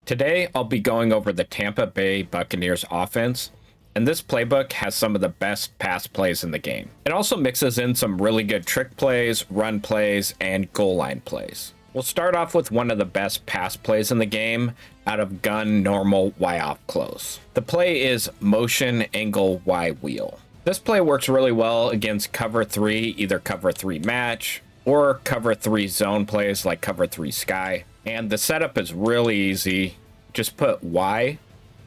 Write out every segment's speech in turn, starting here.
Today, I'll be going over the Tampa Bay Buccaneers offense, and this playbook has some of the best pass plays in the game. It also mixes in some really good trick plays, run plays, and goal line plays. We'll start off with one of the best pass plays in the game out of gun, normal, Y off close. The play is motion angle Y wheel. This play works really well against cover 3, either cover 3 match or cover 3 zone plays like cover 3 sky. And the setup is really easy. Just put Y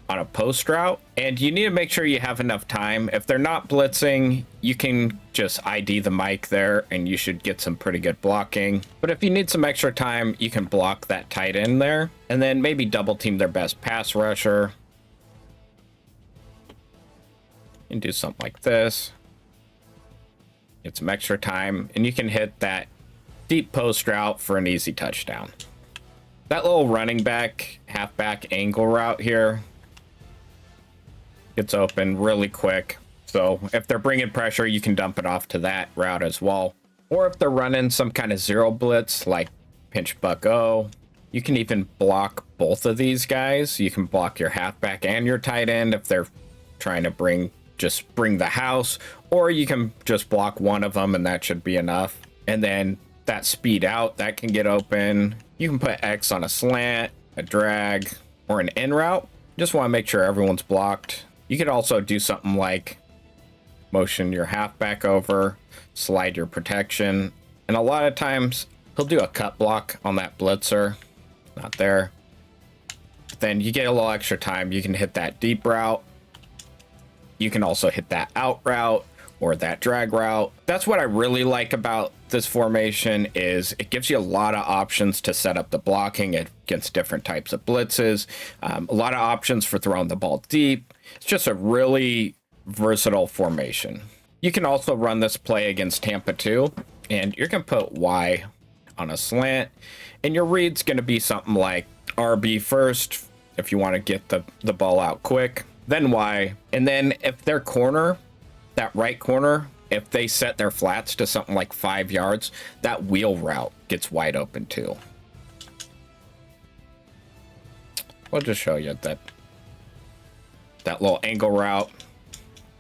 on a post route, and you need to make sure you have enough time. If they're not blitzing, you can just ID the mic there and you should get some pretty good blocking. But if you need some extra time, you can block that tight end there and then maybe double team their best pass rusher and do something like this. Get some extra time and you can hit that deep post route for an easy touchdown. That little running back, halfback angle route here gets open really quick. So if they're bringing pressure, you can dump it off to that route as well. Or if they're running some kind of zero blitz like pinch buck O, you can even block both of these guys. You can block your halfback and your tight end if they're trying to bring the house, or you can just block one of them and that should be enough. And then that speed out, that can get open. You can put X on a slant, a drag, or an in route. Just want to make sure everyone's blocked. You could also do something like motion your halfback over, slide your protection, and a lot of times he'll do a cut block on that blitzer. Not there. Then you get a little extra time. You can hit that deep route. You can also hit that out route or that drag route. That's what I really like about this formation is it gives you a lot of options to set up the blocking against different types of blitzes. A lot of options for throwing the ball deep. It's just a really versatile formation. You can also run this play against Tampa too, and you're gonna put Y on a slant, and your read's gonna be something like RB first if you want to get the ball out quick, then Y, and then if their corner, that right corner, if they set their flats to something like 5 yards, that wheel route gets wide open too. We'll just show you that little angle route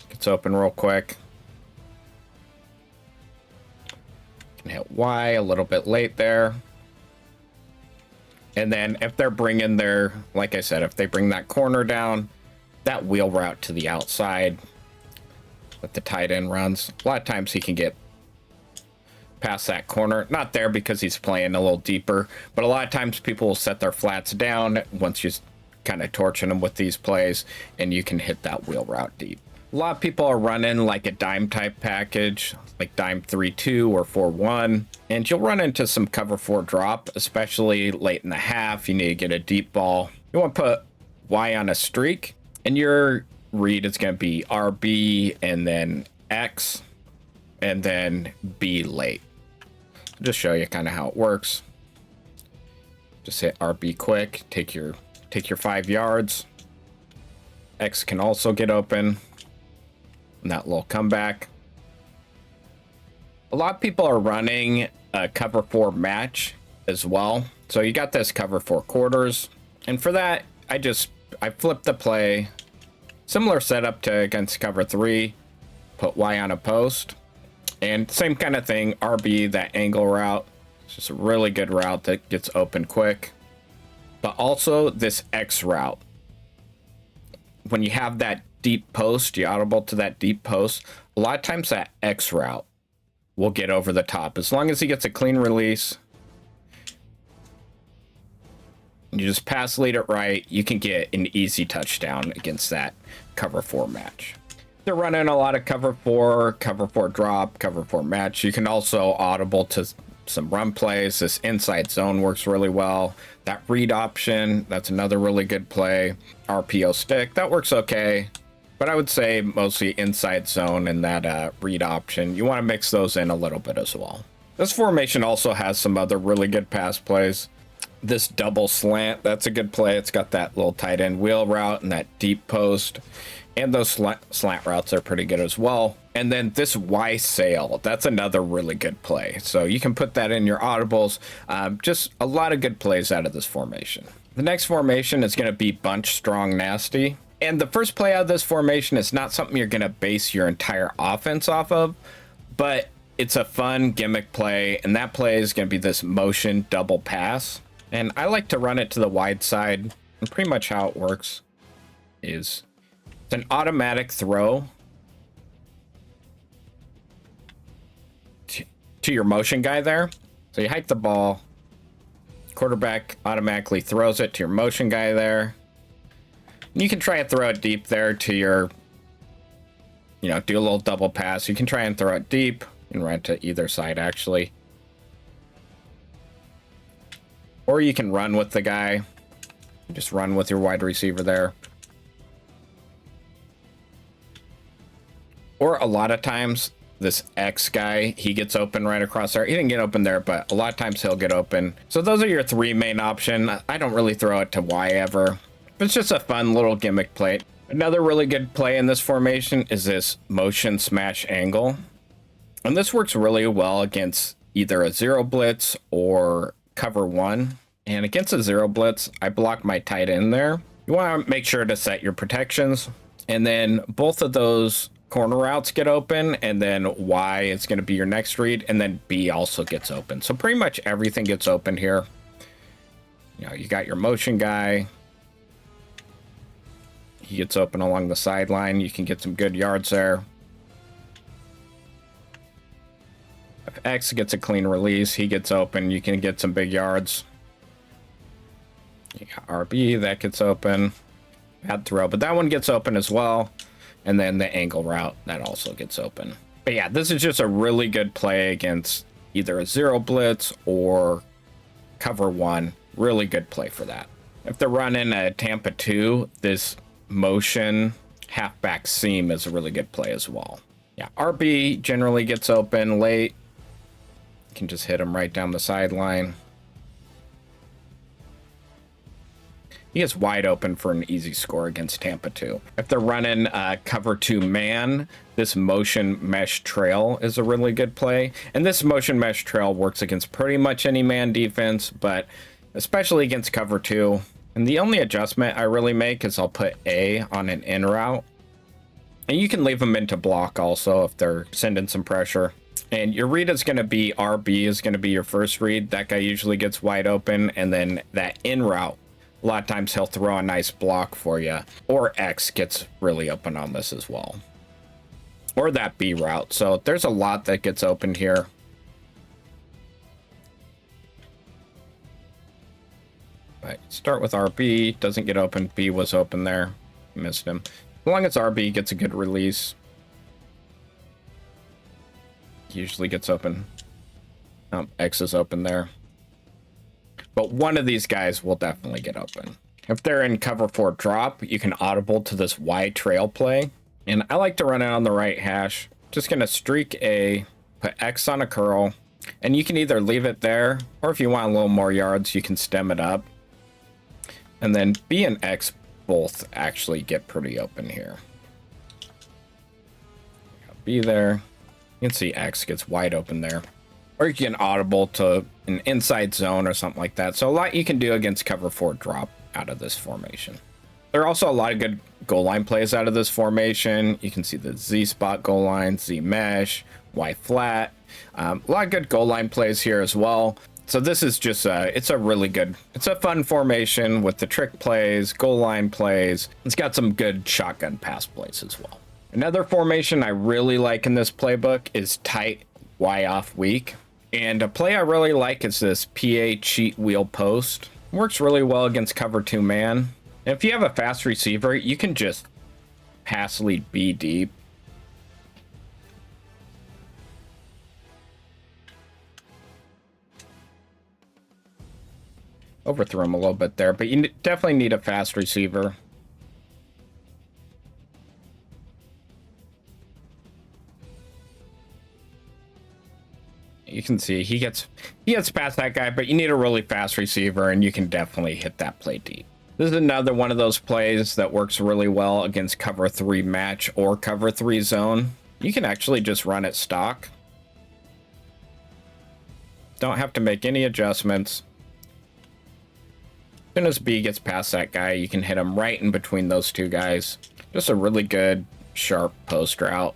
gets open real quick. You can hit Y a little bit late there. And then if they're bringing their, like I said, if they bring that corner down, that wheel route to the outside that the tight end runs. A lot of times he can get past that corner. Not there because he's playing a little deeper, but a lot of times people will set their flats down once you're kind of torching them with these plays, and you can hit that wheel route deep. A lot of people are running like a dime type package, like dime 3-2 or 4-1, and you'll run into some cover 4 drop, especially late in the half. You need to get a deep ball. You want to put Y on a streak, and your read is going to be RB and then X and then B late. I'll just show you kind of how it works. Just hit RB quick, take your 5 yards. X can also get open, and that little comeback. A lot of people are running a cover 4 match as well. So you got this cover 4 quarters, and for that I flipped the play. Similar setup to against cover 3, put Y on a post, and same kind of thing, RB, that angle route. It's just a really good route that gets open quick. But also this X route. When you have that deep post, you audible to that deep post, a lot of times that X route will get over the top. As long as he gets a clean release, you just pass lead it right, you can get an easy touchdown against that cover 4 match. They're running a lot of cover 4 drop, cover 4 match. You can also audible to some run plays. This inside zone works really well. That read option, that's another really good play. RPO stick, that works okay. But I would say mostly inside zone and that read option. You want to mix those in a little bit as well. This formation also has some other really good pass plays. This double slant, that's a good play. It's got that little tight end wheel route and that deep post. And those slant routes are pretty good as well. And then this Y sail, that's another really good play. So you can put that in your audibles. Just a lot of good plays out of this formation. The next formation is going to be Bunch Str Nasty. And the first play out of this formation is not something you're going to base your entire offense off of, but it's a fun gimmick play, and that play is going to be this motion double pass. And I like to run it to the wide side, and pretty much how it works is it's an automatic throw to your motion guy there. So you hike the ball, quarterback automatically throws it to your motion guy there. You can try and throw it deep there to your, do a little double pass. You can try and throw it deep and run to either side, actually. Or you can run with the guy. Just run with your wide receiver there. Or a lot of times, this X guy, he gets open right across there. He didn't get open there, but a lot of times he'll get open. So those are your three main options. I don't really throw it to Y ever. It's just a fun little gimmick play. Another really good play in this formation is this motion smash angle. And this works really well against either a zero blitz or cover one. And against a zero blitz, I block my tight end there. You want to make sure to set your protections. And then both of those corner routes get open, and then Y is going to be your next read, and then B also gets open. So pretty much everything gets open here. You got your motion guy. He gets open along the sideline. You can get some good yards there. If X gets a clean release, he gets open. You can get some big yards. You got RB, that gets open. Bad throw, but that one gets open as well. And then the angle route, that also gets open. But yeah, this is just a really good play against either a zero blitz or cover one. Really good play for that. If they're running a Tampa 2, this motion halfback seam is a really good play as well. Yeah, RB generally gets open late. You can just hit him right down the sideline. He is wide open for an easy score against Tampa 2. If they're running cover 2 man, this motion mesh trail is a really good play. And this motion mesh trail works against pretty much any man defense, but especially against cover 2. And the only adjustment I really make is I'll put A on an in route. And you can leave them into block also if they're sending some pressure. And your read is going to be RB is going to be your first read. That guy usually gets wide open. And then that in route, a lot of times he'll throw a nice block for you. Or X gets really open on this as well. Or that B route. So there's a lot that gets open here. But start with RB. Doesn't get open. B was open there. Missed him. As long as RB gets a good release. Usually gets open. X is open there. But one of these guys will definitely get open. If they're in cover 4 drop, you can audible to this Y trail play. And I like to run it on the right hash. Just going to streak A, put X on a curl. And you can either leave it there, or if you want a little more yards, you can stem it up. And then B and X both actually get pretty open here. Got B there. You can see X gets wide open there. Or you can audible to an inside zone or something like that. So a lot you can do against cover 4 drop out of this formation. There are also a lot of good goal line plays out of this formation. You can see the Z spot goal line, Z mesh, Y flat. A lot of good goal line plays here as well. So this is just it's a really good, it's a fun formation with the trick plays, goal line plays. It's got some good shotgun pass plays as well. Another formation I really like in this playbook is tight Y off weak. And a play I really like is this PA cheat wheel post. Works really well against cover 2 man. And if you have a fast receiver, you can just pass lead B deep. Overthrew him a little bit there, but you definitely need a fast receiver. You can see he gets past that guy, but you need a really fast receiver, and you can definitely hit that play deep. This is another one of those plays that works really well against cover 3 match or cover 3 zone. You can actually just run it stock. Don't have to make any adjustments. soon as B gets past that guy, you can hit him right in between those two guys. Just a really good, sharp post route.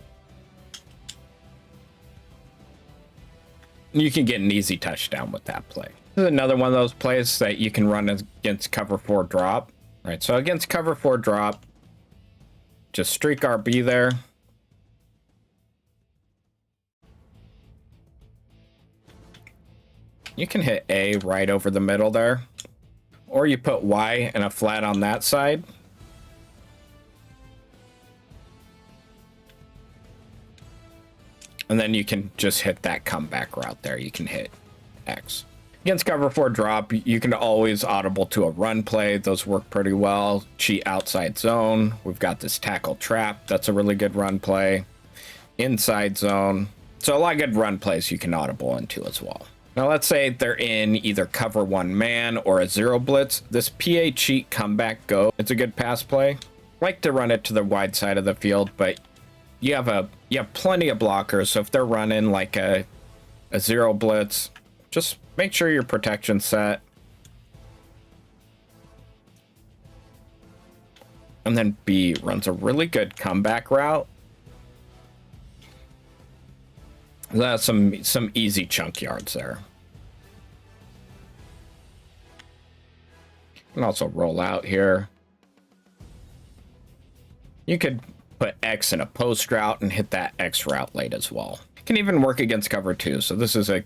You can get an easy touchdown with that play. This is another one of those plays that you can run against cover 4 drop. All right, so against cover 4 drop, just streak RB there. You can hit A right over the middle there. Or you put Y and a flat on that side. And then you can just hit that comeback route there. You can hit X. Against cover 4 drop, you can always audible to a run play. Those work pretty well. Cheat outside zone. We've got this tackle trap. That's a really good run play. Inside zone. So a lot of good run plays you can audible into as well. Now let's say they're in either cover 1 man or a 0 blitz. This PA cheat comeback go. It's a good pass play. Like to run it to the wide side of the field, but you have plenty of blockers. So if they're running like a 0 blitz, just make sure your protection's set. And then B runs a really good comeback route. That's some easy chunk yards there. You can also roll out here. You could put X in a post route and hit that X route late as well. You can even work against cover 2, so this is a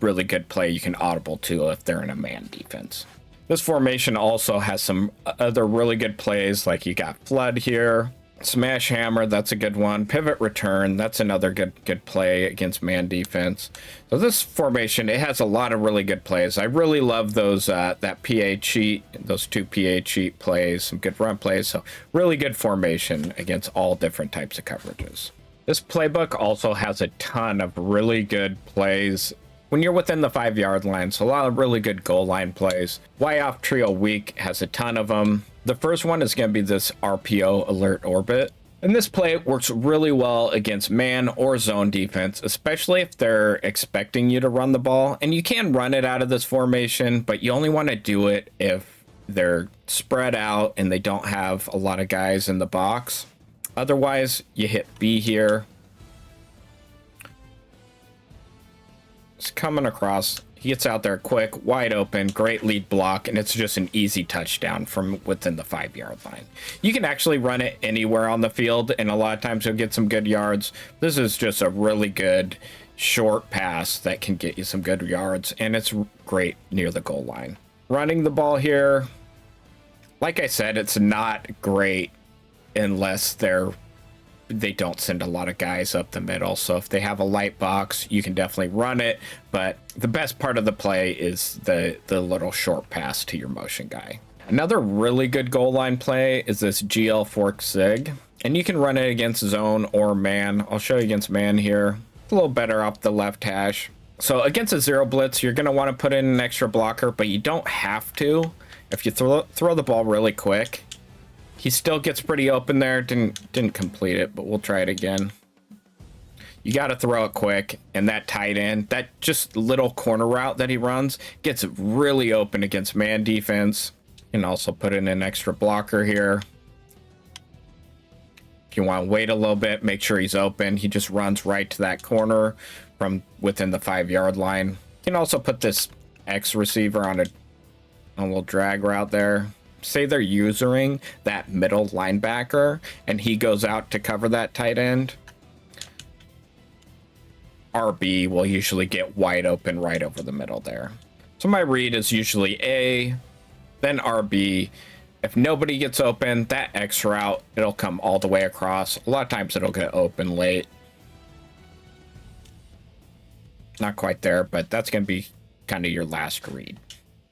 really good play you can audible to if they're in a man defense. This formation also has some other really good plays, like you got flood here. Smash hammer, that's a good one. Pivot return, that's another good play against man defense. So this formation, it has a lot of really good plays. I really love those that PA cheat, those 2 PA cheat plays, some good run plays. So really good formation against all different types of coverages. This playbook also has a ton of really good plays when you're within the 5-yard line. So a lot of really good goal line plays. Y off trio weak has a ton of them. The first one is going to be this RPO alert orbit. And this play works really well against man or zone defense, especially if they're expecting you to run the ball. And you can run it out of this formation, but you only want to do it if they're spread out and they don't have a lot of guys in the box. Otherwise, you hit B here. It's coming across. He gets out there quick, wide open, great lead block, and it's just an easy touchdown from within the 5-yard line. You can actually run it anywhere on the field, and a lot of times you'll get some good yards. This is just a really good short pass that can get you some good yards, and it's great near the goal line. Running the ball here, like I said, it's not great unless they don't send a lot of guys up the middle. So if they have a light box, you can definitely run it. But the best part of the play is the little short pass to your motion guy. Another really good goal line play is this GL fork zig. And you can run it against zone or man. I'll show you against man here. It's a little better off the left hash. So against a 0 blitz, you're going to want to put in an extra blocker, but you don't have to. If you throw the ball really quick, he still gets pretty open there. Didn't complete it, but we'll try it again. You got to throw it quick, and that tight end, that just little corner route that he runs, gets really open against man defense. You can also put in an extra blocker here. If you want to wait a little bit, make sure he's open. He just runs right to that corner from within the 5-yard line. You can also put this X receiver on a little drag route there. Say they're using that middle linebacker and he goes out to cover that tight end. RB will usually get wide open right over the middle there. So my read is usually A, then RB. If nobody gets open, that X route, it'll come all the way across. A lot of times it'll get open late. Not quite there, but that's going to be kind of your last read.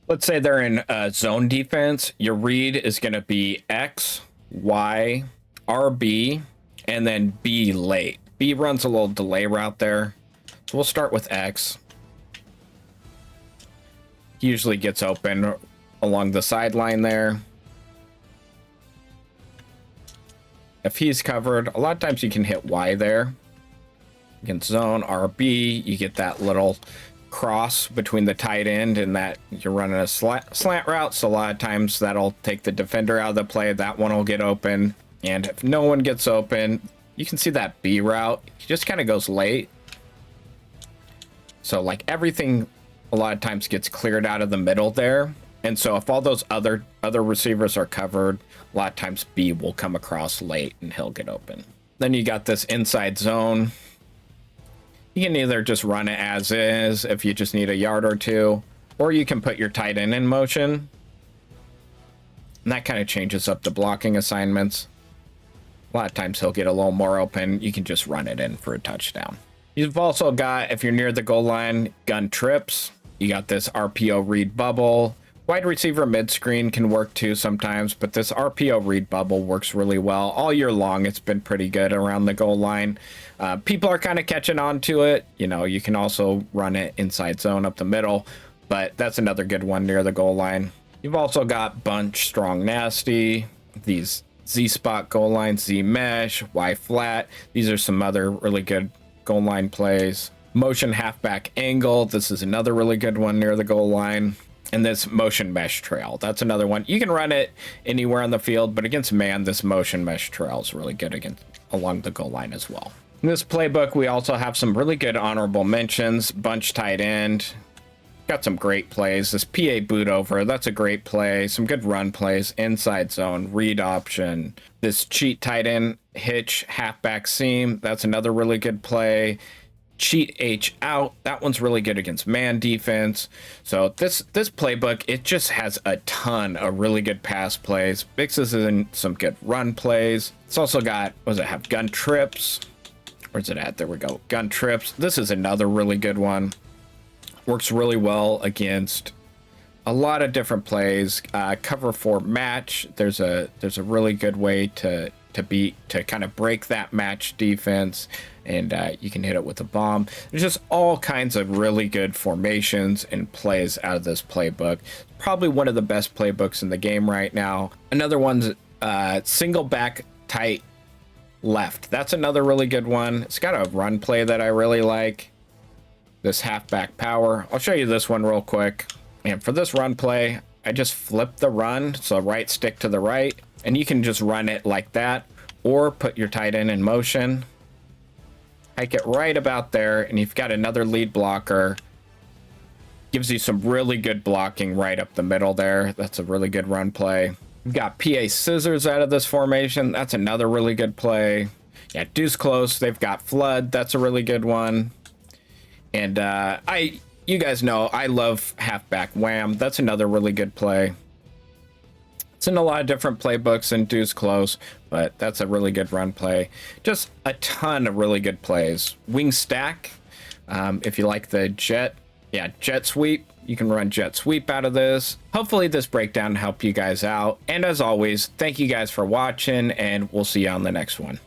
Let's say they're in zone defense. Your read is going to be X, Y, RB, and then B late. B runs a little delay route there. So we'll start with X. He usually gets open along the sideline there. If he's covered, a lot of times you can hit Y there. Against zone, RB, you get that little cross between the tight end and that you're running a slant route. So a lot of times that'll take the defender out of the play. That one will get open. And if no one gets open, you can see that B route. He just kind of goes late. So like everything a lot of times gets cleared out of the middle there. And so if all those other receivers are covered, a lot of times B will come across late and he'll get open. Then you got this inside zone. You can either just run it as is if you just need a yard or two, or you can put your tight end in motion. And that kind of changes up the blocking assignments. A lot of times he'll get a little more open. You can just run it in for a touchdown. You've also got, if you're near the goal line, gun trips. You got this RPO read bubble. Wide receiver mid-screen can work too sometimes, but this RPO read bubble works really well. All year long, it's been pretty good around the goal line. People are kind of catching on to it. You know, you can also run it inside zone up the middle, but that's another good one near the goal line. You've also got Bunch Str Nasty, these Z-spot goal line, Z-mesh, Y-flat. These are some other really good goal line plays. Motion halfback angle. This is another really good one near the goal line. And this motion mesh trail, that's another one. You can run it anywhere on the field, but against man, this motion mesh trail is really good along the goal line as well. In this playbook, we also have some really good honorable mentions. Bunch tight end, got some great plays. This PA boot over, that's a great play. Some good run plays, inside zone, read option. This cheat tight end hitch halfback seam, that's another really good play. Cheat H out, that one's really good against man defense. So this playbook, it just has a ton of really good pass plays, mixes in some good run plays. It's also got, what does it have, gun trips? Where's it at? There we go, gun trips. This is another really good one. Works really well against a lot of different plays. Cover 4 match, there's a really good way to kind of break that match defense, and you can hit it with a bomb. There's just all kinds of really good formations and plays out of this playbook. Probably one of the best playbooks in the game right now. Another one's single back tight left. That's another really good one. It's got a run play that I really like. This halfback power. I'll show you this one real quick. And for this run play, I just flip the run, so right stick to the right, and you can just run it like that, or put your tight end in motion. Hike it right about there, and you've got another lead blocker. Gives you some really good blocking right up the middle there. That's a really good run play. You've got PA scissors out of this formation. That's another really good play. Yeah, deuce close. They've got flood. That's a really good one. And you guys know I love halfback wham. That's another really good play. It's in a lot of different playbooks and deuce close, but that's a really good run play. Just a ton of really good plays. Wing stack, if you like the jet sweep, you can run jet sweep out of this. Hopefully this breakdown helped you guys out. And as always, thank you guys for watching, and we'll see you on the next one.